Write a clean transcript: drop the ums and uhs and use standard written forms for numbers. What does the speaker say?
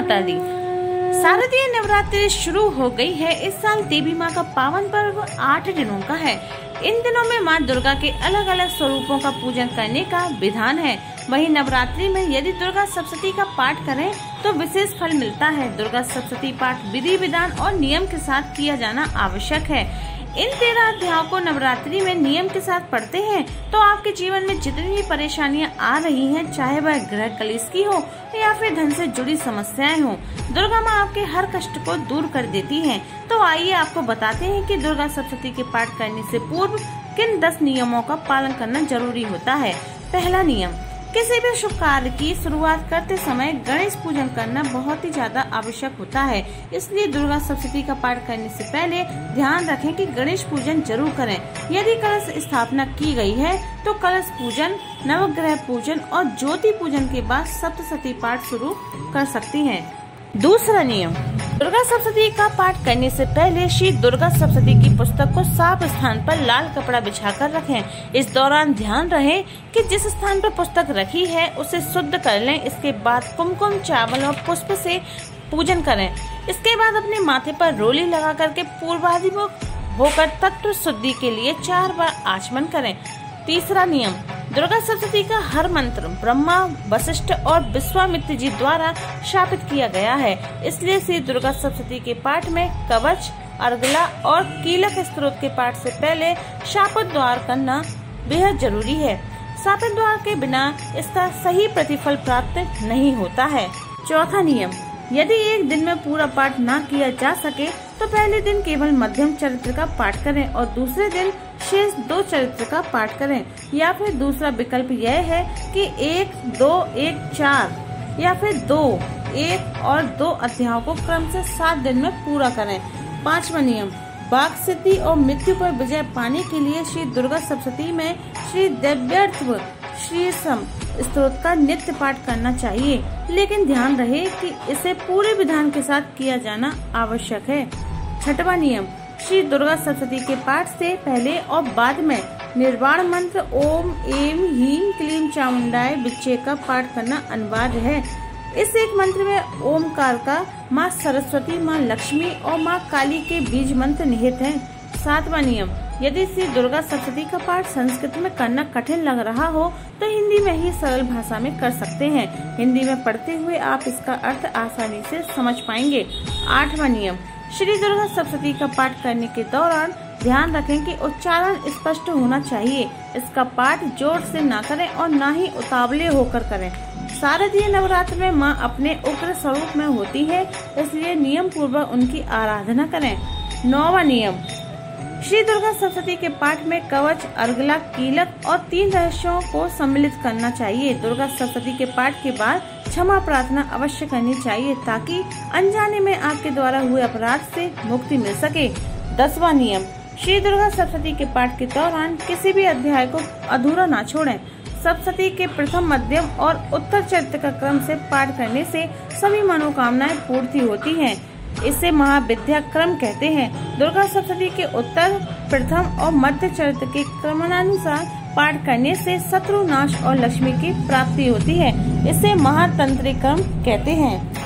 माता दी। शारदीय नवरात्रि शुरू हो गई है। इस साल देवी माँ का पावन पर्व 8 दिनों का है। इन दिनों में माँ दुर्गा के अलग अलग स्वरूपों का पूजन करने का विधान है। वहीं नवरात्रि में यदि दुर्गा सप्तशती का पाठ करें तो विशेष फल मिलता है। दुर्गा सप्तशती पाठ विधि विधान और नियम के साथ किया जाना आवश्यक है। इन 13 अध्यायों को नवरात्रि में नियम के साथ पढ़ते हैं तो आपके जीवन में जितनी भी परेशानियां आ रही हैं, चाहे वह ग्रह कलेश की हो या फिर धन से जुड़ी समस्याएं हो, दुर्गा माँ आपके हर कष्ट को दूर कर देती हैं। तो आइए आपको बताते हैं कि दुर्गा सप्तशती के पाठ करने से पूर्व किन 10 नियमों का पालन करना जरूरी होता है। पहला नियम, किसी भी शुभ कार्य की शुरुआत करते समय गणेश पूजन करना बहुत ही ज्यादा आवश्यक होता है। इसलिए दुर्गा सप्तशती का पाठ करने से पहले ध्यान रखें कि गणेश पूजन जरूर करें। यदि कलश स्थापना की गई है तो कलश पूजन, नवग्रह पूजन और ज्योति पूजन के बाद सप्तशती पाठ शुरू कर सकती हैं। दूसरा नियम, दुर्गा सप्तशती का पाठ करने से पहले श्री दुर्गा सप्तशती की पुस्तक को साफ स्थान पर लाल कपड़ा बिछाकर रखें। इस दौरान ध्यान रहे कि जिस स्थान पर पुस्तक रखी है उसे शुद्ध कर लें। इसके बाद कुमकुम, चावल और पुष्प से पूजन करें। इसके बाद अपने माथे पर रोली लगा करके पूर्वाभिमुख होकर तत्व शुद्धि के लिए 4 बार आचमन करें। तीसरा नियम, दुर्गा सप्तशती का हर मंत्र ब्रह्मा, वशिष्ठ और विश्वामित्र जी द्वारा शापित किया गया है। इसलिए श्री दुर्गा सप्तशती के पाठ में कवच, अर्गला और कीलक स्तोत्र के पाठ से पहले शापोद्वार करना बेहद जरूरी है। शापोद्वार के बिना इसका सही प्रतिफल प्राप्त नहीं होता है। चौथा नियम, यदि एक दिन में पूरा पाठ ना किया जा सके तो पहले दिन केवल मध्यम चरित्र का पाठ करें और दूसरे दिन शेष 2 चरित्र का पाठ करें। या फिर दूसरा विकल्प यह है कि 1, 2, 1, 4 या फिर 2, 1 और 2 अध्यायों को क्रम से 7 दिन में पूरा करें। पांचवा नियम, वाक सिद्धि और मृत्यु पर विजय पाने के लिए श्री दुर्गा सप्तशती में श्री दिव्यर्थ श्री स्तोत्र का नित्य पाठ करना चाहिए, लेकिन ध्यान रहे कि इसे पूरे विधान के साथ किया जाना आवश्यक है। छठवां नियम, श्री दुर्गा सप्तशती के पाठ से पहले और बाद में निर्वाण मंत्र ओम ऐं ह्रीं क्लीं चामुंडाय विच्चे का पाठ करना अनिवार्य है। इस एक मंत्र में ओमकार का माँ सरस्वती, माँ लक्ष्मी और माँ काली के बीज मंत्र निहित हैं। सातवां नियम, यदि श्री दुर्गा सप्तशती का पाठ संस्कृत में करना कठिन लग रहा हो तो हिंदी में ही सरल भाषा में कर सकते हैं। हिंदी में पढ़ते हुए आप इसका अर्थ आसानी से समझ पाएंगे। आठवां नियम, श्री दुर्गा सप्तशती का पाठ करने के दौरान ध्यान रखें कि उच्चारण स्पष्ट होना चाहिए। इसका पाठ जोर से ना करें और ना ही उतावले होकर करें। शारदीय नवरात्र में माँ अपने उग्र स्वरूप में होती है, इसलिए नियम पूर्वक उनकी आराधना करें। 9वां नियम, श्री दुर्गा सप्तशती के पाठ में कवच, अर्गला, कीलक और 3 रहस्यों को सम्मिलित करना चाहिए। दुर्गा सप्तशती के पाठ के बाद क्षमा प्रार्थना अवश्य करनी चाहिए ताकि अनजाने में आपके द्वारा हुए अपराध से मुक्ति मिल सके। 10वां नियम, श्री दुर्गा सप्तशती के पाठ के दौरान किसी भी अध्याय को अधूरा ना छोड़ें। सप्तशती के प्रथम, मध्यम और उत्तर चरित्र का क्रम से पाठ करने से सभी मनोकामनाएं पूर्ति होती हैं। इसे महाविद्या क्रम कहते हैं। दुर्गा सप्तशती के उत्तर, प्रथम और मध्य चरित्र के क्रमानुसार पाठ करने से शत्रु नाश और लक्ष्मी की प्राप्ति होती है। इसे महातंत्री क्रम कहते हैं।